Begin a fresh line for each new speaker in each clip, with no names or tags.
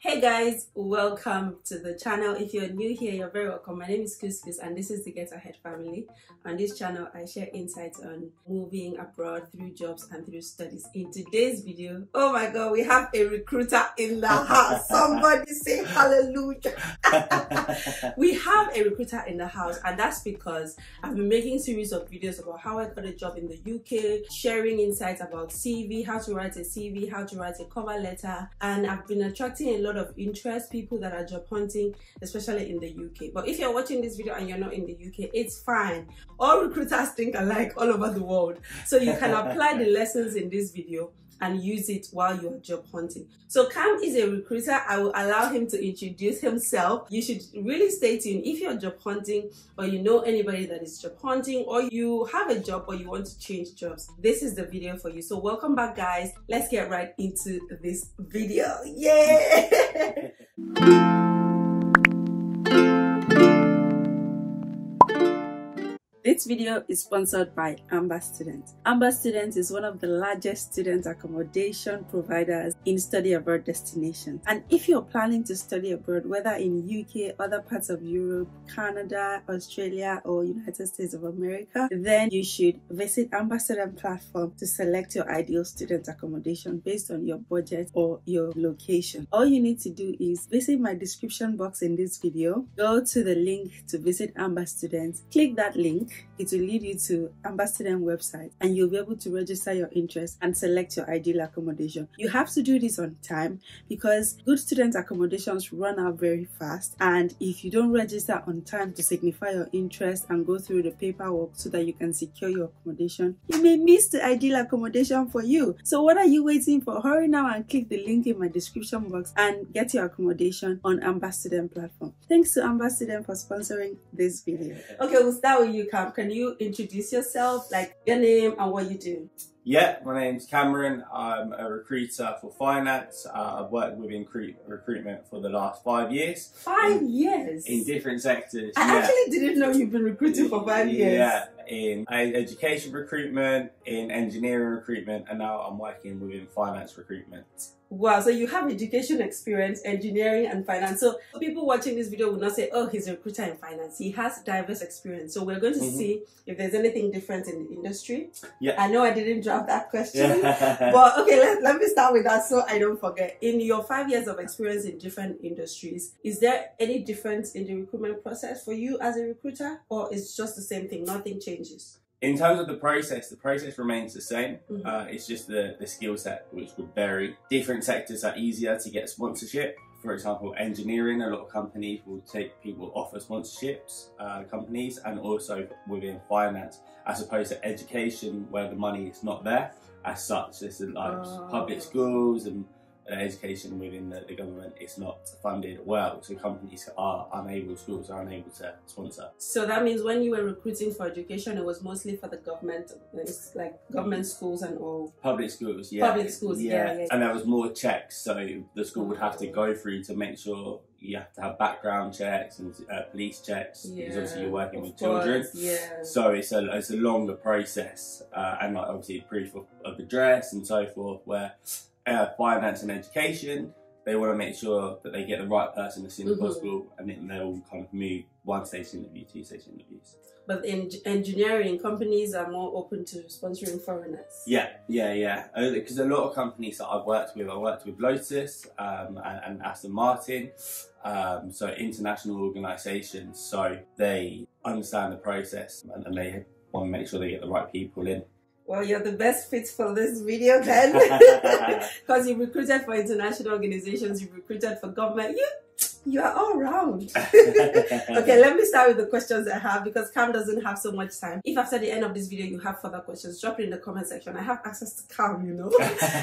Hey guys, welcome to the channel. If you're new here, you're very welcome. My name is Kuseme and this is the Get Ahead family. On this channel, I share insights on moving abroad through jobs and through studies. In today's video, oh my god, we have a recruiter in the house. Somebody say hallelujah. We have a recruiter in the house, and that's because I've been making series of videos about how I got a job in the UK, sharing insights about CV, how to write a CV, how to write a cover letter, and I've been attracting a lot of interest, people that are job hunting, especially in the UK. But if you're watching this video and you're not in the UK, it's fine. All recruiters think alike all over the world. So you can apply the lessons in this video and use it while you're job hunting. So Cam is a recruiter. I will allow him to introduce himself. You should really stay tuned if you're job hunting, or you know anybody that is job hunting, or you have a job or you want to change jobs. This is the video for you. So welcome back, guys. Let's get right into this video. Yeah. This video is sponsored by Amber Student. Amber Student is one of the largest student accommodation providers in study abroad destinations. And if you're planning to study abroad, whether in UK, other parts of Europe, Canada, Australia, or United States of America, then you should visit Amber Student platform to select your ideal student accommodation based on your budget or your location. All you need to do is visit my description box in this video, go to the link to visit Amber Student, click that link. It will lead you to Amber Student website, and you'll be able to register your interest and select your ideal accommodation. You have to do this on time because good student accommodations run out very fast, and if you don't register on time to signify your interest and go through the paperwork so that you can secure your accommodation, you may miss the ideal accommodation for you. So what are you waiting for? Hurry now and click the link in my description box and get your accommodation on Amber Student platform. Thanks to Amber Student for sponsoring this video. Okay, we'll start with you, Cam. Can you introduce yourself, like your name and what you do?
Yeah, my name's Cameron. I'm a recruiter for finance. I've worked within recruitment for the last 5 years.
5 years?
In different sectors.
I actually didn't know you've been recruiting for 5 years.
Yeah, in education recruitment, in engineering recruitment, and now I'm working within finance recruitment.
Wow, so you have education experience, engineering and finance. So people watching this video will not say, oh, he's a recruiter in finance. He has diverse experience. So we're going to see if there's anything different in the industry. Yeah. I know I didn't draft that question, but okay, let me start with that so I don't forget. In your 5 years of experience in different industries, is there any difference in the recruitment process for you as a recruiter, or it's just the same thing, nothing changes?
In terms of the process remains the same. It's just the skill set which would vary. Different sectors are easier to get sponsorship. For example, engineering, a lot of companies will take people offer sponsorships, companies, and also within finance, as opposed to education where the money is not there as such. It's like public schools and education within the government is not funded well, so companies are unable, schools are unable to sponsor. So
that means when you were recruiting for education, it was mostly for the government, like government schools and all? Public schools, yeah. Public schools, yeah.
And there was more checks, so the school would have to go through to make sure you have to have background checks and police checks, because obviously you're working with children. So it's a longer process, and like obviously proof of address and so forth, where finance and education, they want to make sure that they get the right person as soon as possible, and then they'll kind of move 1-stage interview, 2-stage interviews.
But in engineering, companies are more open to sponsoring foreigners.
Yeah. Because a lot of companies that I worked with Lotus and Aston Martin, so international organisations, so they understand the process and they want to make sure they get the right people in.
Well, you're the best fit for this video then, because you recruited for international organizations, you recruited for government, you are all round. Okay, let me start with the questions I have, because Cam doesn't have so much time. If after the end of this video you have further questions, drop it in the comment section. I have access to Cam, you know.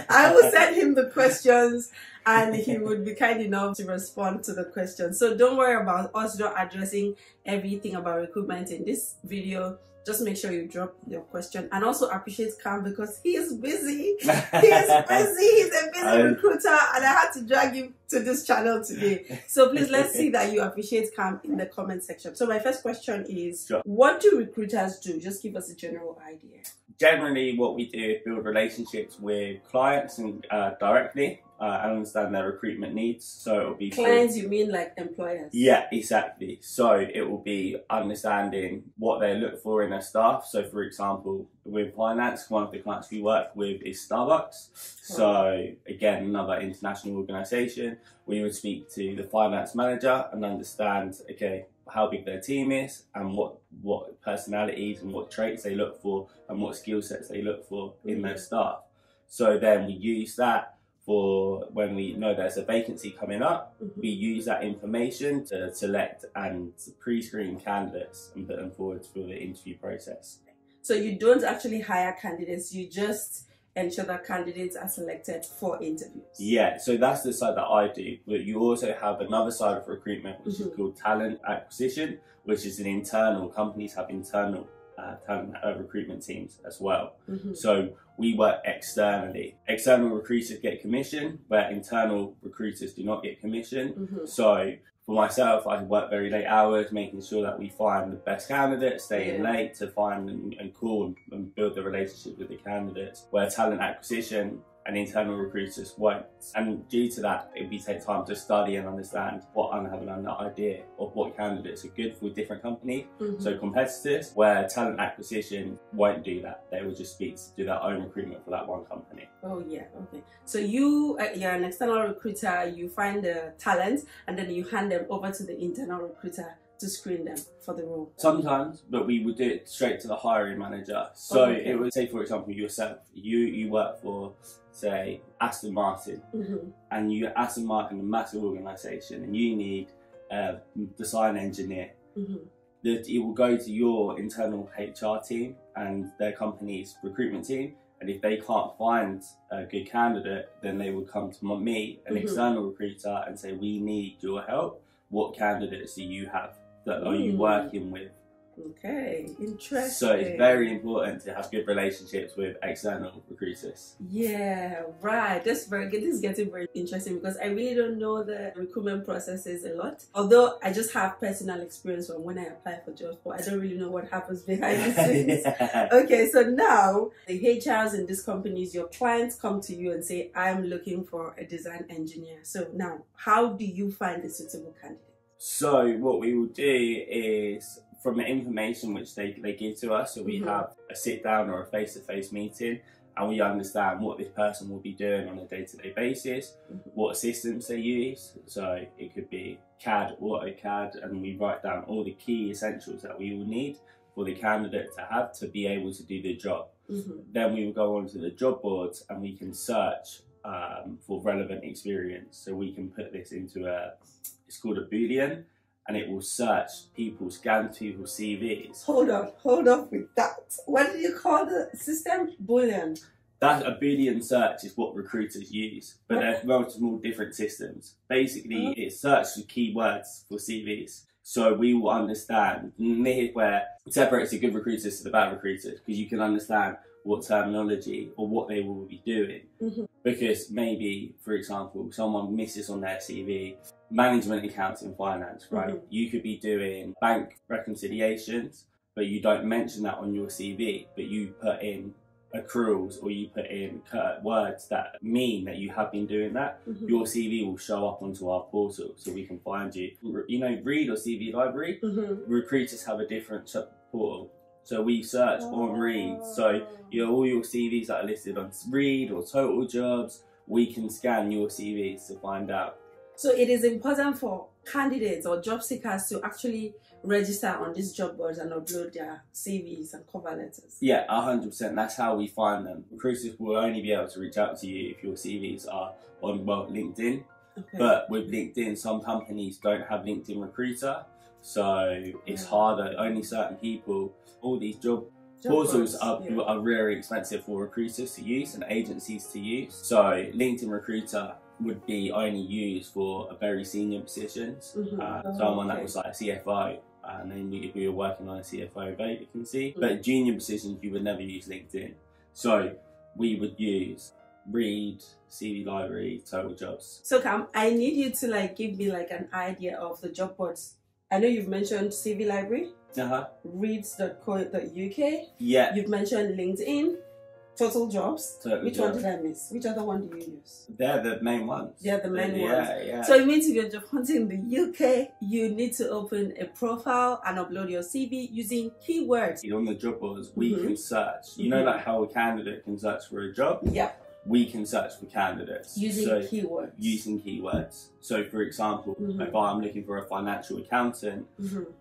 I will send him the questions and he would be kind enough to respond to the questions. So don't worry about us not addressing everything about recruitment in this video. Just make sure you drop your question, and also appreciate Cam because he is busy. He's a busy recruiter, and I had to drag him to this channel today. So please, let's see that you appreciate Cam in the comment section. So my first question is, what do recruiters do? Just give us a general idea.
Generally, what we do is build relationships with clients and directly and understand their recruitment needs. So it'll be
clients. You mean like employers?
Yeah, exactly. So it will be understanding what they look for in their staff. So, for example, with finance, one of the clients we work with is Starbucks. So again, another international organisation. We would speak to the finance manager and understand, okay, how big their team is and what personalities and what traits they look for and what skill sets they look for in their staff. So then we use that for when we know there's a vacancy coming up. We use that information to select and pre-screen candidates and put them forward for the interview process.
So you don't actually hire candidates, you just ensure that candidates are selected for interviews.
Yeah, so that's the side that I do. But you also have another side of recruitment, which is called talent acquisition, which is an internal, companies have internal talent recruitment teams as well. So we work externally. External recruiters get commission, where internal recruiters do not get commission. So for myself, I work very late hours, making sure that we find the best candidates, stay in late to find and call and build the relationship with the candidates, where talent acquisition and internal recruiters won't. And due to that, we take time to study and understand what and have an idea of what candidates are good for different companies. So competitors, where talent acquisition won't do that. They will just do their own recruitment for that one company.
Oh yeah, okay. So you're an external recruiter, you find the talent and then you hand them over to the internal recruiter to screen them for the role?
Sometimes, but we would do it straight to the hiring manager. So it would say, for example, yourself, you work for, say, Aston Martin, and Aston Martin, a massive organisation, and you need a design engineer. It will go to your internal HR team and their company's recruitment team, and if they can't find a good candidate, then they will come to me, an external recruiter, and say, we need your help. What candidates do you have that are you working with?
Okay, interesting.
So it's very important to have good relationships with external recruiters.
Yeah, right. That's very good. This is getting very interesting because I really don't know the recruitment processes a lot. Although I just have personal experience from when I apply for jobs, but I don't really know what happens behind the scenes. Okay, so now the HRs in these companies, your clients come to you and say, I'm looking for a design engineer. So now, how do you find a suitable candidate?
So what we will do is, from the information which they give to us, so we have a sit down or a face-to-face meeting, and we understand what this person will be doing on a day-to-day basis, what systems they use. So it could be CAD, AutoCAD, and we write down all the key essentials that we will need for the candidate to have to be able to do the job. Then we will go onto the job boards and we can search for relevant experience. So we can put this into it's called a Boolean, and it will search scan people's CVs.
Hold on with that. What do you call the system? Boolean.
That a Boolean search is what recruiters use, but there's multiple different systems. Basically, it searches for keywords for CVs. So we will understand, and here's where it separates the good recruiters to the bad recruiters, because you can understand what terminology or what they will be doing. Because maybe, for example, someone misses on their CV management accounts in finance, right? You could be doing bank reconciliations, but you don't mention that on your CV, but you put in accruals or you put in words that mean that you have been doing that. Your CV will show up onto our portal so we can find you. You know, Read or CV Library, recruiters have a different portal. So we search on Read. So all your CVs that are listed on Read or Total Jobs, we can scan your CVs to find out.
So it is important for candidates or job seekers to actually register on these job boards and upload their CVs and cover letters.
Yeah, 100%. That's how we find them. Recruiters will only be able to reach out to you if your CVs are on LinkedIn. But with LinkedIn, some companies don't have LinkedIn Recruiter. So it's harder. Only certain people, all these job portals are very expensive for recruiters to use and agencies to use. So LinkedIn Recruiter would be only used for very senior positions. Someone that was like a CFO, and then if we were working on a CFO vacancy. But junior positions, you would never use LinkedIn. So we would use Read, CV Library, Total Jobs.
So Cam, I need you to give me an idea of the job boards. I know you've mentioned CV Library. reads.co.uk.
Yeah.
You've mentioned LinkedIn, Total Jobs. Which
Jobs.
one did I miss? Which other one do you use?
They're the main ones.
They're the main ones.
Yeah.
So it means if you're job hunting in the UK, you need to open a profile and upload your CV using keywords.
On the job boards, we can search. You know, like how a candidate can search for a job?
Yeah.
We can search for candidates.
Using keywords.
Using keywords. So, for example, if I'm looking for a financial accountant,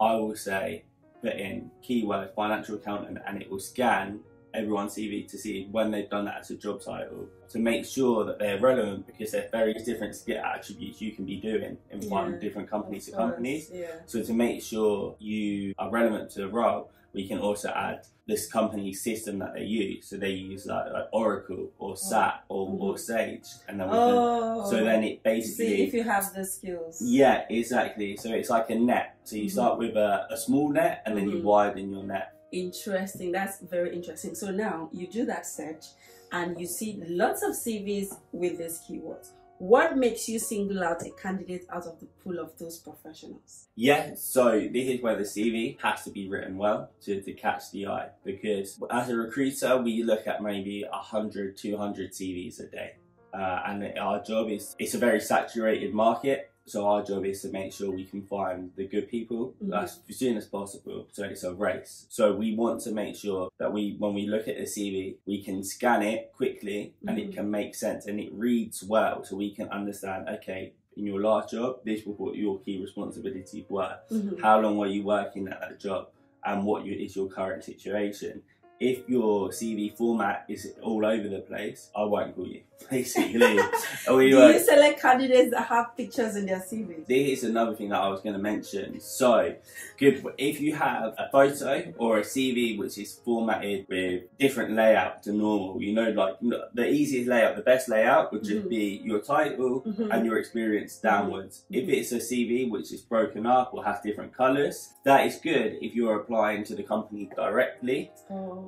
I will say, put in keyword financial accountant, and it will scan everyone's CV to see when they've done that as a job title, to make sure that they're relevant, because there's various different skill attributes you can be doing in different companies to companies. So to make sure you are relevant to the role, we can also add this company's system that they use. So they use like Oracle or SAP or Sage, and then we can, so then it basically,
see if you have the skills.
Yeah, exactly. So it's like a net. So you start with a small net, and then you widen your net.
Interesting. That's very interesting. So now you do that search and you see lots of CVs with these keywords. What makes you single out a candidate out of the pool of those professionals? Yeah,
so this is where the CV has to be written well to catch the eye, because as a recruiter, we look at maybe 100, 200 CVs a day. And our job is, it's a very saturated market. So our job is to make sure we can find the good people as soon as possible. So it's a race. So we want to make sure that when we look at the CV, we can scan it quickly and it can make sense and it reads well, so we can understand, okay, in your last job, this was what your key responsibilities were. How long were you working at that job, and what is your current situation? If your CV format is all over the place, I won't call you, basically.
Do you select candidates that have pictures in their CV?
This is another thing that I was going to mention. So, if you have a photo or a CV which is formatted with different layout to normal, you know, like the easiest layout, the best layout would just be your title and your experience downwards. If it's a CV which is broken up or has different colours, that is good if you're applying to the company directly.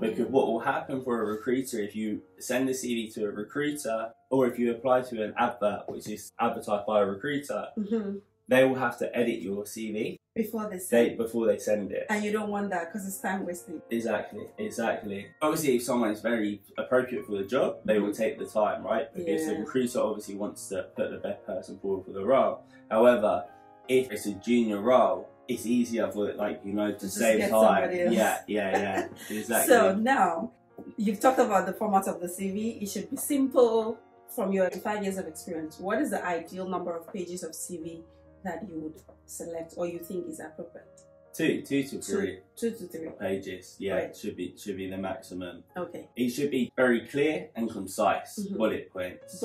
Because what will happen for a recruiter, if you send a CV to a recruiter, or if you apply to an advert which is advertised by a recruiter, they will have to edit your CV before they send it.
And you don't want that, because it's time wasting.
Exactly. Obviously, if someone is very appropriate for the job, they will take the time, right? Because the recruiter obviously wants to put the best person forward for the role. However, if it's a junior role, it's easier for, like, you know, to save time. Yeah, exactly.
So now, you've talked about the format of the CV. It should be simple. From your 5 years of experience, what is the ideal number of pages of CV that you would select, or you think is appropriate?
Two to three pages. Yeah,
right.
should be the maximum.
Okay.
It should be very clear and concise. Bullet points.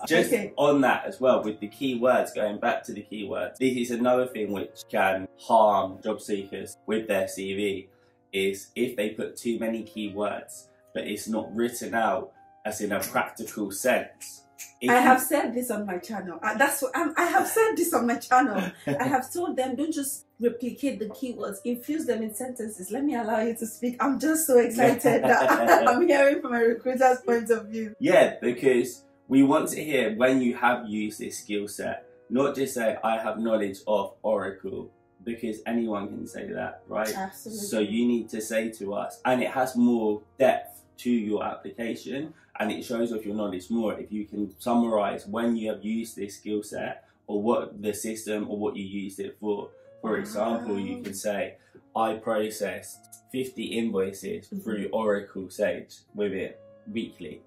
Just on that as well, with the keywords, going back to the keywords, this is another thing which can harm job seekers with their CV, is if they put too many keywords, but it's not written out as in a practical sense.
I have said this on my channel. I have said this on my channel. I have told them, don't just replicate the keywords, infuse them in sentences. Let me allow you to speak. I'm just so excited that I'm hearing from a recruiter's point of view.
Yeah, because we want to hear when you have used this skill set, not just say, I have knowledge of Oracle, because anyone can say that, right?
Absolutely.
So you need to say to us, and it has more depth to your application, and it shows off your knowledge more if you can summarize when you have used this skill set, or what the system or what you used it for. For example, you can say, I processed 50 invoices through Oracle Sage with it weekly,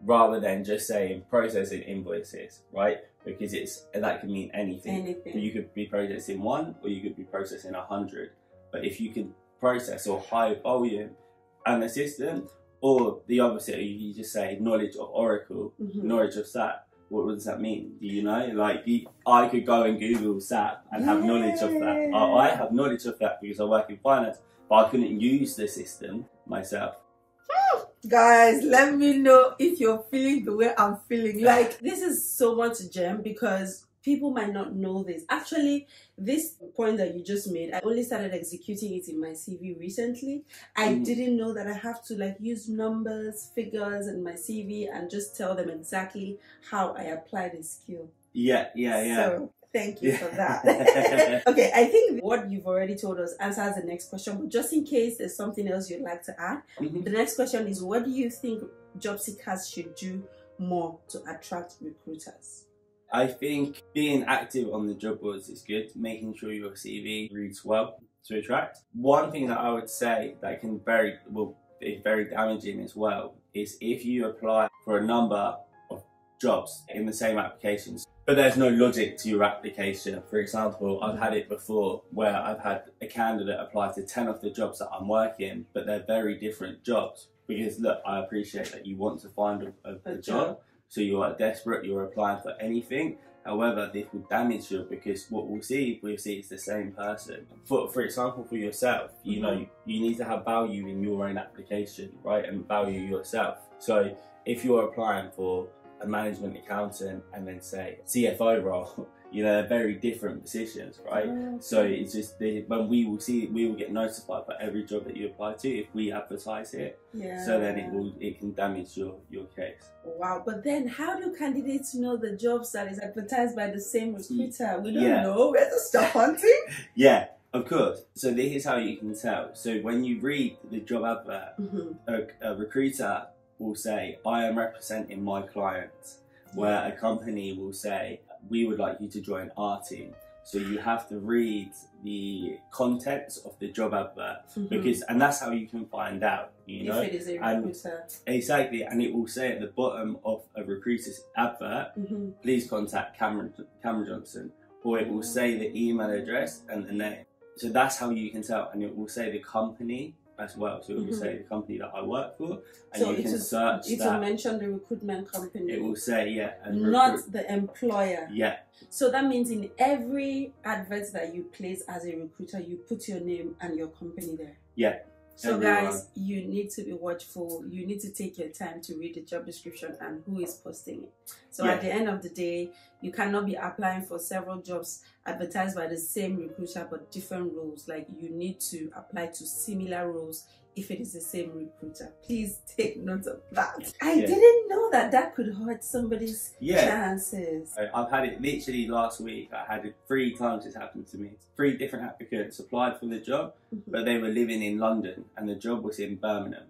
rather than just saying processing invoices, right? Because that could mean anything. You could be processing 1, or you could be processing 100. But if you can process a high volume and the system, or the opposite, you just say knowledge of Oracle, knowledge of SAP. What does that mean? Do you know? Like, I could go and Google SAP and have knowledge of that. I have knowledge of that because I work in finance, but I couldn't use the system myself.
Guys, let me know if you're feeling the way I'm feeling. Like, this is so much gem, because people might not know this. Actually, this point that you just made, I only started executing it in my CV recently. I didn't know that I have to, like, use numbers, figures in my CV and just tell them exactly how I apply the skill.
Yeah.
So Thank you for that. Okay, I think what you've already told us answers the next question, but just in case there's something else you'd like to add, the next question is, what do you think job seekers should do more to attract recruiters?
I think being active on the job boards is good, making sure your CV reads well to attract. One thing that I would say that can be very damaging as well is if you apply for a number of jobs in the same applications, but there's no logic to your application. For example, I've had it before where I've had a candidate apply to 10 of the jobs that I'm working, but they're very different jobs. Because look, I appreciate that you want to find a job, so you are desperate, you're applying for anything. However, this will damage you because what we'll see is the same person. For example, for yourself, you know, you need to have value in your own application, right? And value yourself. So if you're applying for a management accountant and then say CFO role, you know, they're very different positions, right? So it's just when we will get notified for every job that you apply to if we advertise it. So then it can damage your case.
Wow, but then how do candidates know the jobs that is advertised by the same recruiter? We don't know. We're just start hunting.
Yeah, of course. So this is how you can tell. So when you read the job advert, a recruiter will say, I am representing my client, where a company will say, we would like you to join our team. So you have to read the contents of the job advert and that's how you can find out, you know,
if it is a recruiter.
Exactly, and it will say at the bottom of a recruiter's advert, please contact Cameron Johnson, or it will say the email address and the name. So that's how you can tell, and it will say the company as well. So it will say the company that I work for, and so you can search
it will mention the recruitment company.
It will say,
not the employer.
Yeah.
So that means in every advert that you place as a recruiter, you put your name and your company there.
Yeah.
So guys, you need to be watchful. You need to take your time to read the job description and who is posting it. So at the end of the day, you cannot be applying for several jobs advertised by the same recruiter but different roles. Like, you need to apply to similar roles if it is the same recruiter. Please take note of that. I didn't know that could hurt somebody's chances.
I've had it literally last week. I had it 3 times it's happened to me. 3 different applicants applied for the job, but they were living in London and the job was in Birmingham.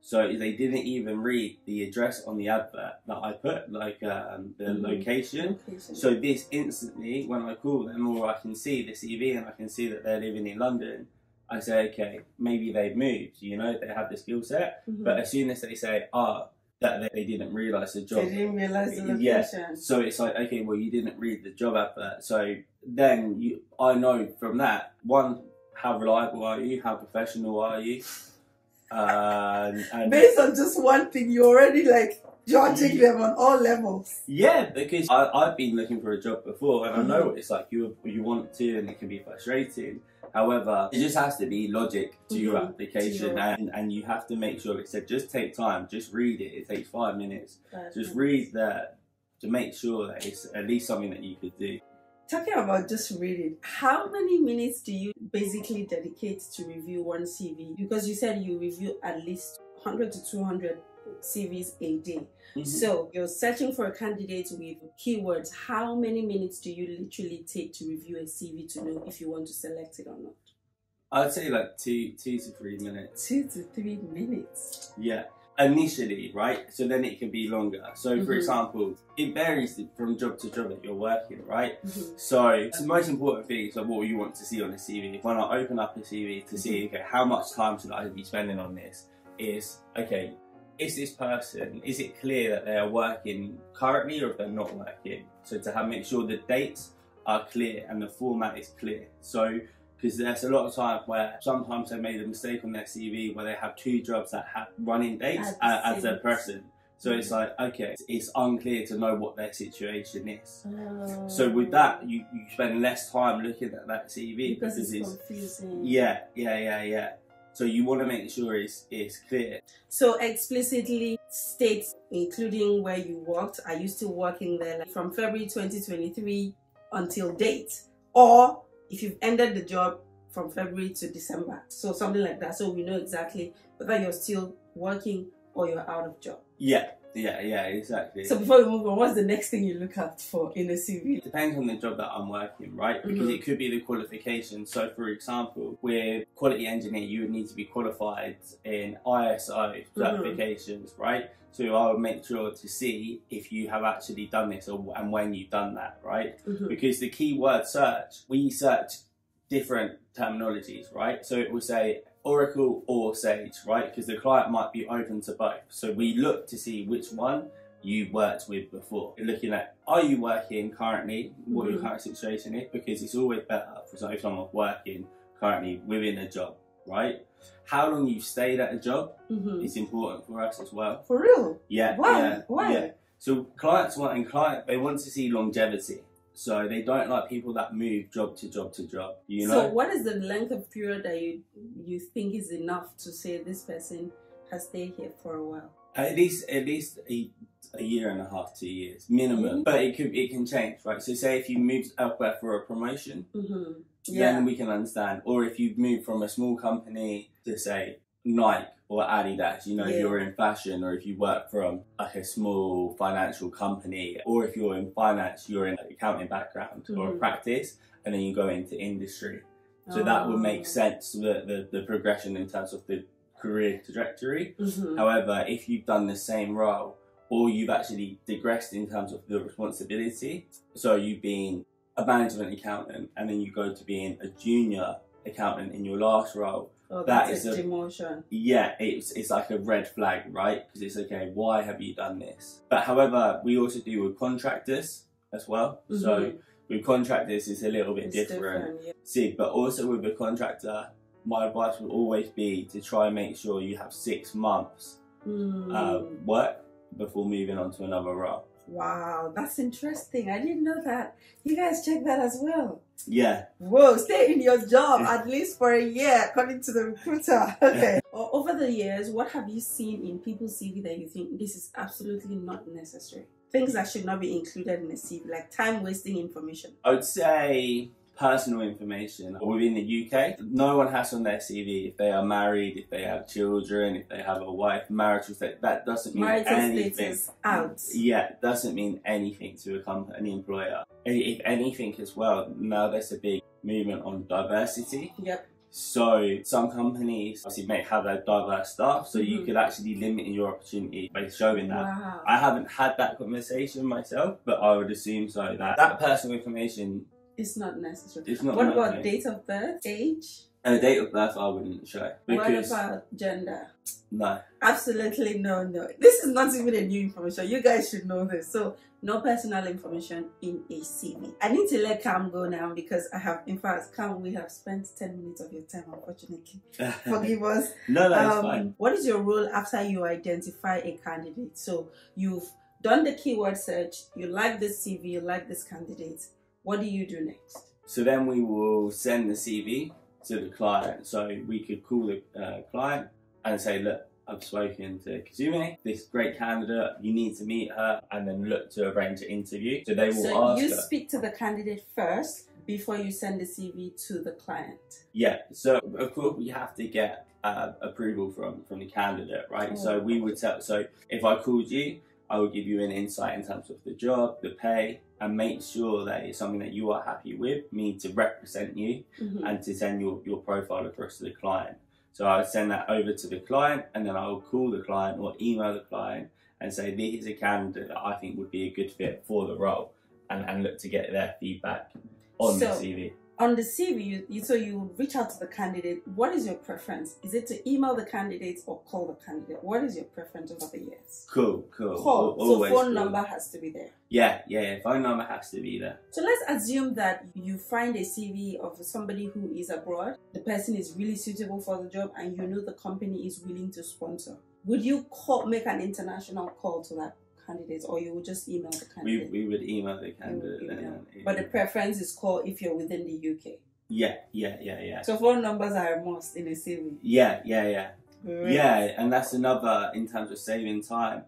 So they didn't even read the address on the advert that I put, like the location. So this instantly, when I call them or I can see the CV and I can see that they're living in London, I say, okay, maybe they've moved, you know, they have the skill set. But as soon as they say, that they didn't realise the job.
They didn't realise the location.
So it's like, okay, well, you didn't read the job advert. So then I know from that, one, how reliable are you? How professional are you? And
based on just one thing, you're already like judging them on all levels.
Yeah, because I've been looking for a job before and I know what it's like. You want to, and it can be frustrating. However, it just has to be logic to your application, and you have to make sure it said just take time, just read it. It takes 5 minutes. Just read that to make sure that it's at least something that you could do.
Talking about just reading, how many minutes do you basically dedicate to review one CV? Because you said you review at least 100 to 200 CVs a day. So you're searching for a candidate with keywords. How many minutes do you literally take to review a CV to know if you want to select it or not?
I'd say like 2 to 3 minutes.
2 to 3 minutes?
Yeah. Initially, right? So then it can be longer. So for example, it varies from job to job that you're working, right? So the most important thing is like what you want to see on a CV. When I open up a CV to see, okay, how much time should I be spending on this? Is, okay, is this person, is it clear that they are working currently or if they're not working? So to make sure the dates are clear and the format is clear. So, because there's a lot of time where sometimes they made a mistake on their CV where they have 2 jobs that have running dates as their person. So it's like, okay, it's unclear to know what their situation is. So with that, you spend less time looking at that CV
because it's confusing.
Yeah. So you want to make sure it's clear. So
explicitly states, including where you worked. Are you still working there like from February 2023 until date? Or if you've ended the job from February to December. So something like that. So we know exactly whether you're still working or you're out of job.
Yeah, Yeah, exactly.
So before we move on, what's the next thing you look out for in a CV?
It depends on the job that I'm working, right? Because it could be the qualification. So, for example, with quality engineer, you would need to be qualified in ISO certifications, right? So I would make sure to see if you have actually done this and when you've done that, right? Because the keyword search, we search different terminologies, right? So it will say Oracle or Sage, right? Because the client might be open to both. So we look to see which one you worked with before. You're looking at, are you working currently? What your current situation is? Because it's always better, for example, if someone's working currently within a job, right? How long you've stayed at a job is important for us as well.
For real?
Yeah.
Why?
Yeah. So clients they want to see longevity. So they don't like people that move job to job to job, you know?
So what is the length of period that you think is enough to say this person has stayed here for a while?
At least a year and a half, 2 years minimum. But it can change, right? So say if you moved elsewhere for a promotion, then we can understand. Or if you've moved from a small company to say Nike or Adidas, you know, you're in fashion, or if you work from like a small financial company, or if you're in finance, you're in an accounting background or a practice, and then you go into industry. So that would make sense, the progression in terms of the career trajectory. However, if you've done the same role, or you've actually digressed in terms of the responsibility, so you've been a management accountant and then you go to being a junior accountant in your last role,
that is a demotion.
Yeah, it's like a red flag, right? Because it's okay, why have you done this? But however, we also do with contractors as well. So with contractors, it's a little bit different. See, but also with a contractor, my advice would always be to try and make sure you have 6 months work before moving on to another role.
Wow, that's interesting. I didn't know that. You guys check that as well.
Yeah.
Whoa, stay in your job at least for a year, according to the recruiter. Okay. Over the years, what have you seen in people's CV that you think this is absolutely not necessary? Things that should not be included in a CV, like time-wasting information. I would
say personal information within the UK. No one has on their CV if they are married, if they have children, if they have a wife, marital status. That doesn't mean anything.
Status out.
Yeah, doesn't mean anything to a company employer. If anything as well, now there's a big movement on diversity.
Yep.
So some companies obviously may have a diverse staff, so you could actually limit your opportunity by showing that.
Wow.
I haven't had that conversation myself, but I would assume so. That personal information,
it's not necessary.
It's not.
What about date of birth, age?
And date of birth, I wouldn't show.
What about gender?
No.
Absolutely no. This is not even a new information. You guys should know this. So no personal information in a CV. I need to let Cam go now because in fact, Cam, we have spent 10 minutes of your time, unfortunately. Forgive us.
No, that's fine.
What is your role after you identify a candidate? So you've done the keyword search, you like this CV, you like this candidate. What do you do next?
So then we will send the CV to the client. So we could call the client and say, look, I've spoken to Kuseme, this great candidate, you need to meet her, and then look to arrange an interview. So they will ask her. So you
speak to the candidate first before you send the CV to the client? Yeah.
So of course we have to get approval from the candidate, right? So we would tell, so if I called you, I will give you an insight in terms of the job, the pay, and make sure that it's something that you are happy with, me to represent you and to send your profile across to the client. So I would send that over to the client, and then I will call the client or email the client and say, this is a candidate that I think would be a good fit for the role, and look to get their feedback on the CV.
On the CV, you reach out to the candidate. What is your preference? Is it to email the candidate or call the candidate? What is your preference over the years?
Cool.
Call. So phone number has to be there.
Yeah. Phone number has to be there.
So let's assume that you find a CV of somebody who is abroad. The person is really suitable for the job, and you know the company is willing to sponsor. Would you make an international call to that candidate, or you would just email the candidate?
We would email the candidate.
But the preference is call if you're within the UK.
Yeah.
So phone numbers are a must in a CV.
Yeah.
Great.
Yeah, and that's another in terms of saving time.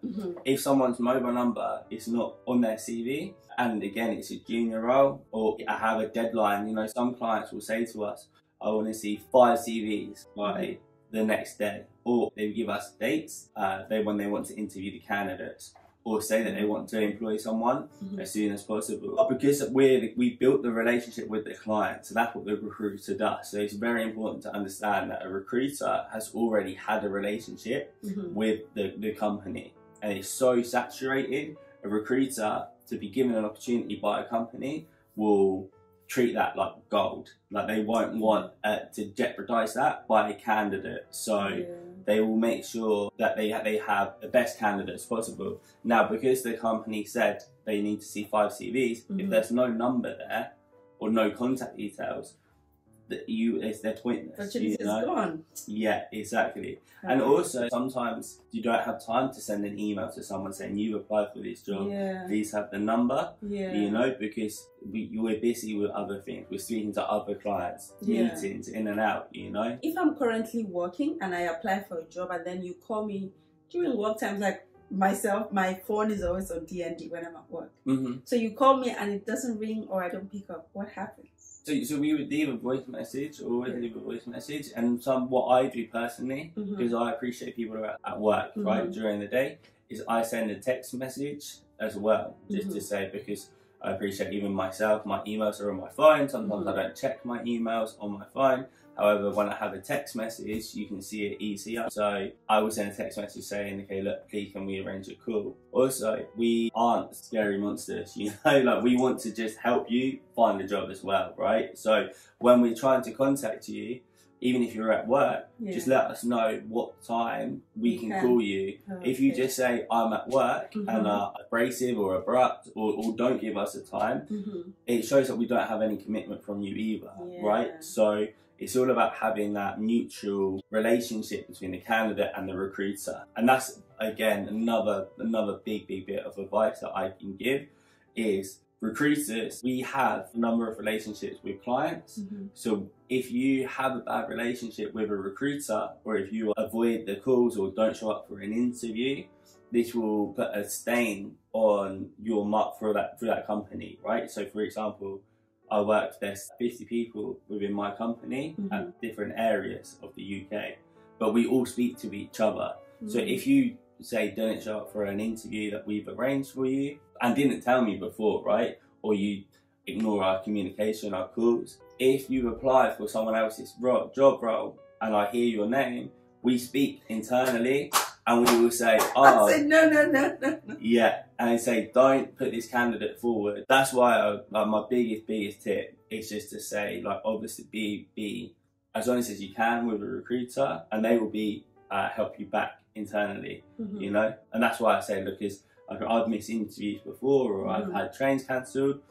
If someone's mobile number is not on their CV, and again it's a junior role, or I have a deadline, some clients will say to us, I want to see 5 CVs by the next day, or they give us dates when they want to interview the candidates, or say that they want to employ someone as soon as possible. But because we built the relationship with the client, so that's what the recruiter does. So it's very important to understand that a recruiter has already had a relationship with the company, and it's so saturated. A recruiter, to be given an opportunity by a company, will treat that like gold. Like, they won't want to jeopardize that by a candidate. So they will make sure that they have the best candidates possible. Now, because the company said they need to see 5 CVs, if there's no number there or no contact details, they're pointless.
It's gone.
Yeah, exactly. And also, sometimes you don't have time to send an email to someone saying you've applied for this job. Please have the number. You know, because we're busy with other things. We're speaking to other clients, meetings, in and out. You know.
If I'm currently working and I apply for a job, and then you call me during work times, like myself, my phone is always on DND when I'm at work. So you call me and it doesn't ring, or I don't pick up. What happens?
So we would leave a voice message, and what I do personally, because I appreciate people are at work, right, during the day, is I send a text message as well, just to say, because I appreciate even myself, my emails are on my phone, sometimes I don't check my emails on my phone. However, when I have a text message, you can see it easier. So I will send a text message saying, okay, look, please can we arrange a call? Also, we aren't scary monsters, you know, like, we want to just help you find a job as well, right? So when we're trying to contact you, even if you're at work, just let us know what time we can call you. If you just say, I'm at work, and are abrasive or abrupt, or don't give us a time, it shows that we don't have any commitment from you either, right? So it's all about having that mutual relationship between the candidate and the recruiter. And that's, again, another big bit of advice that I can give is, recruiters, we have a number of relationships with clients. So if you have a bad relationship with a recruiter, or if you avoid the calls or don't show up for an interview, this will put a stain on your mark for that company, right? So for example, there's 50 people within my company at different areas of the UK, but we all speak to each other. So if you say don't show up for an interview that we've arranged for you and didn't tell me before, right, or you ignore our communication, our calls, if you apply for someone else's job role and I hear your name, we speak internally and we will say, oh,
I say, no.
Yeah, and I say, don't put this candidate forward. That's why my biggest tip is just to say, like, obviously be as honest as you can with a recruiter, and they will help you back internally, you know. And that's why I say, look, is I've missed interviews before, or I've had trains cancelled.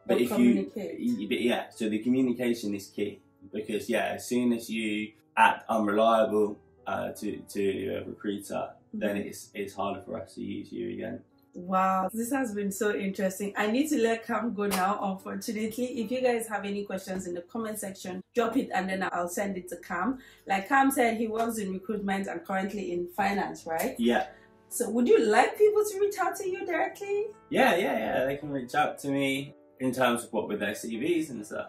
But if so the communication is key, because as soon as you act unreliable to a recruiter, then it's harder for us to use you again.
Wow, this has been so interesting. I need to let Cam go now, unfortunately. If you guys have any questions in the comment section, drop it and then I'll send it to Cam. Like Cam said, he works in recruitment and currently in finance, right? Yeah. So would you like people to reach out to you directly? Yeah. They can reach out to me in terms of what with their CVs and stuff.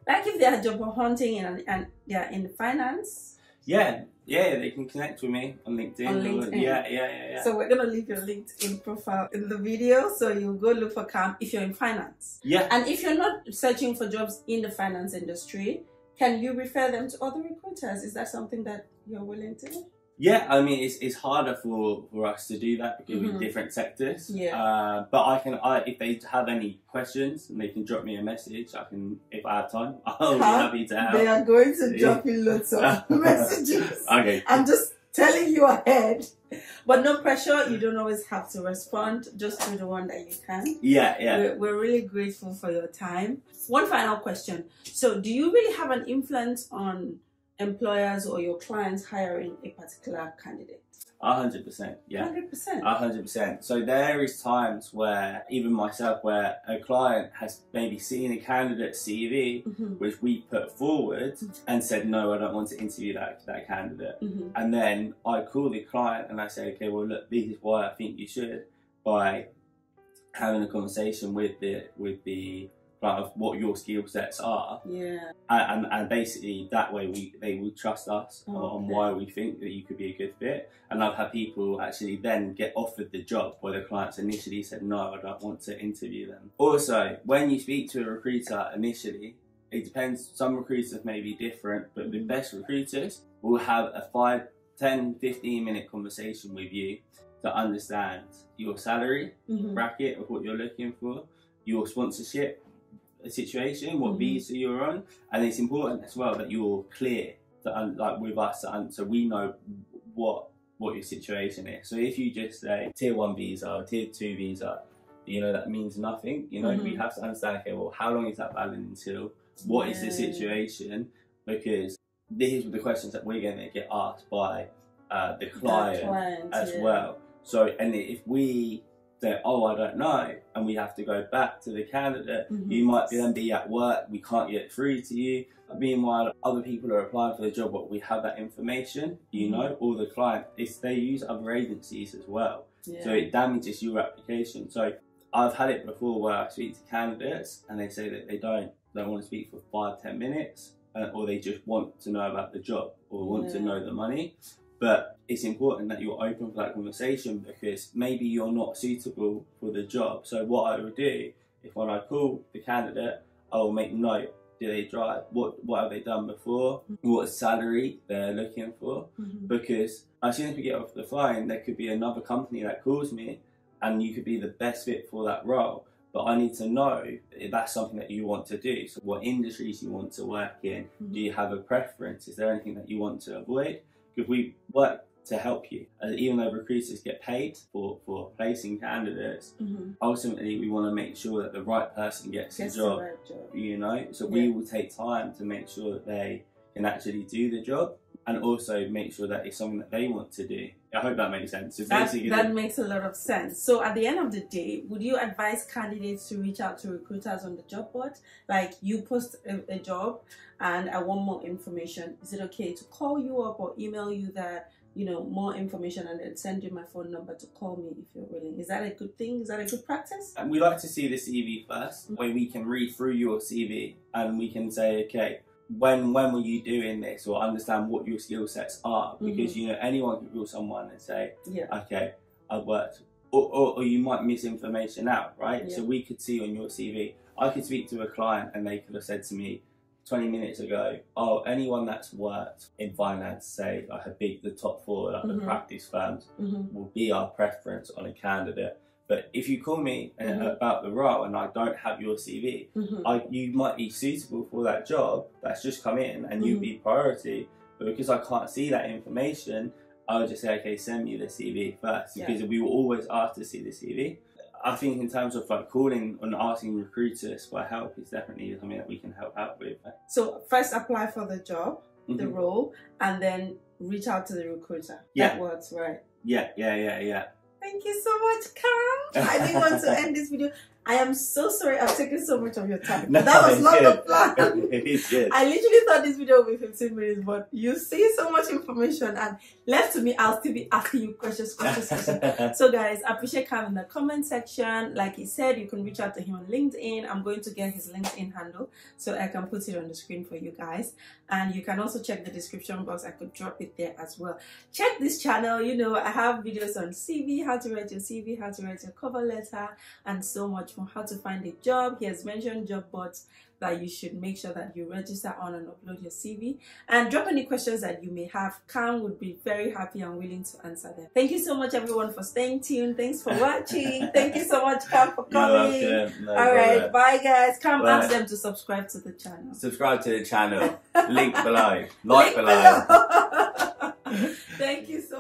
Like if they are job hunting and they're in finance? Yeah, they can connect with me on LinkedIn. Yeah. So we're going to leave your LinkedIn profile in the video, so you'll go look for Cam if you're in finance. Yeah. And if you're not searching for jobs in the finance industry, can you refer them to other recruiters? Is that something that you're willing to do? Yeah, I mean, it's harder for us to do that because we're different sectors. Yeah. But if they have any questions, and they can drop me a message. If I have time, I'll be happy to help. They are going to drop you lots of messages. Okay. I'm just telling you ahead. But no pressure, you don't always have to respond. Just do the one that you can. Yeah. We're really grateful for your time. One final question. So do you really have an influence on employers or your clients hiring a particular candidate? 100%, yeah. 100%? 100%. So there is times where, even myself, where a client has maybe seen a candidate's CV, which we put forward, and said, no, I don't want to interview that candidate. And then I call the client and I say, okay, well, look, this is why I think you should, by having a conversation with the
of what your skill sets are.
Yeah.
And basically that way they will trust us on why we think that you could be a good fit. And I've had people actually then get offered the job where the clients initially said, no, I don't want to interview them. Also, when you speak to a recruiter initially, it depends, some recruiters may be different, but the best recruiters will have a 5, 10, 15 minute conversation with you to understand your salary bracket of what you're looking for, your sponsorship situation, what visa you're on, and it's important as well that you're clear to, like with us, so we know what your situation is. So if you just say tier 1 visa or tier 2 visa, you know, that means nothing. You know, we have to understand, okay, well, how long is that valid until? What is the situation? Because these are the questions that we're going to get asked by the client as well. So, and if we say, oh, I don't know, and we have to go back to the candidate, you might then be at work, we can't get through to you. Meanwhile, other people are applying for the job, but we have that information, you know, or the client, they use other agencies as well. So it damages your application. So I've had it before where I speak to candidates and they say that they don't want to speak for 5-10 minutes, or they just want to know about the job or want to know the money. But it's important that you're open for that conversation, because maybe you're not suitable for the job. So what I would do, if when I call the candidate, I will make note, do they drive? What have they done before? What salary they're looking for? Because as soon as we get off the phone, there could be another company that calls me and you could be the best fit for that role. But I need to know if that's something that you want to do. So what industries you want to work in? Do you have a preference? Is there anything that you want to avoid? Because we work to help you. Even though recruiters get paid for placing candidates, ultimately we want to make sure that the right person gets the job, you know? So we will take time to make sure that they can actually do the job, and also make sure that it's something that they want to do. I hope that makes sense. So
that makes a lot of sense. So at the end of the day, would you advise candidates to reach out to recruiters on the job board? Like, you post a job and I want more information. Is it okay to call you up or email you that, you know, more information, and then send you my phone number to call me if you're willing? Is that a good thing? Is that a good practice?
And we like to see the CV first, where we can read through your CV and we can say, okay, when were you doing this, or understand what your skill sets are, because you know, anyone can call someone and say, okay, I've worked, or you might miss information out, right? So we could see on your CV, I could speak to a client and they could have said to me 20 minutes ago, oh, anyone that's worked in finance, say like the top 4, like the practice firms, will be our preference on a candidate. But if you call me about the role and I don't have your CV, you might be suitable for that job that's just come in and you'd be priority. But because I can't see that information, I'll just say, okay, send me the CV first, because we will always ask to see the CV. I think in terms of like calling and asking recruiters for help is definitely something that we can help out with.
So first apply for the job, the role, and then reach out to the recruiter. That works, right? Yeah. Thank you so much, Cam. I didn't want to end this video. I am so sorry I've taken so much of your time. No, that was not the plan.
It's good.
I literally thought this video would be 15 minutes, but you see so much information, and left to me, I'll still be asking you questions. So guys, I appreciate Cam in the comment section. Like he said, you can reach out to him on LinkedIn. I'm going to get his LinkedIn handle so I can put it on the screen for you guys. And you can also check the description box. I could drop it there as well. Check this channel. You know, I have videos on CV, how to write your CV, how to write your cover letter, and so much from how to find a job. He has mentioned job boards that you should make sure that you register on and upload your CV. And drop any questions that you may have. Cam would be very happy and willing to answer them. Thank you so much, everyone, for staying tuned. Thanks for watching. Thank you so much, Cam, for coming. All right, bye guys. Cam, ask them to subscribe to the channel.
Subscribe to the channel. Link below. Like below.
Thank you so much.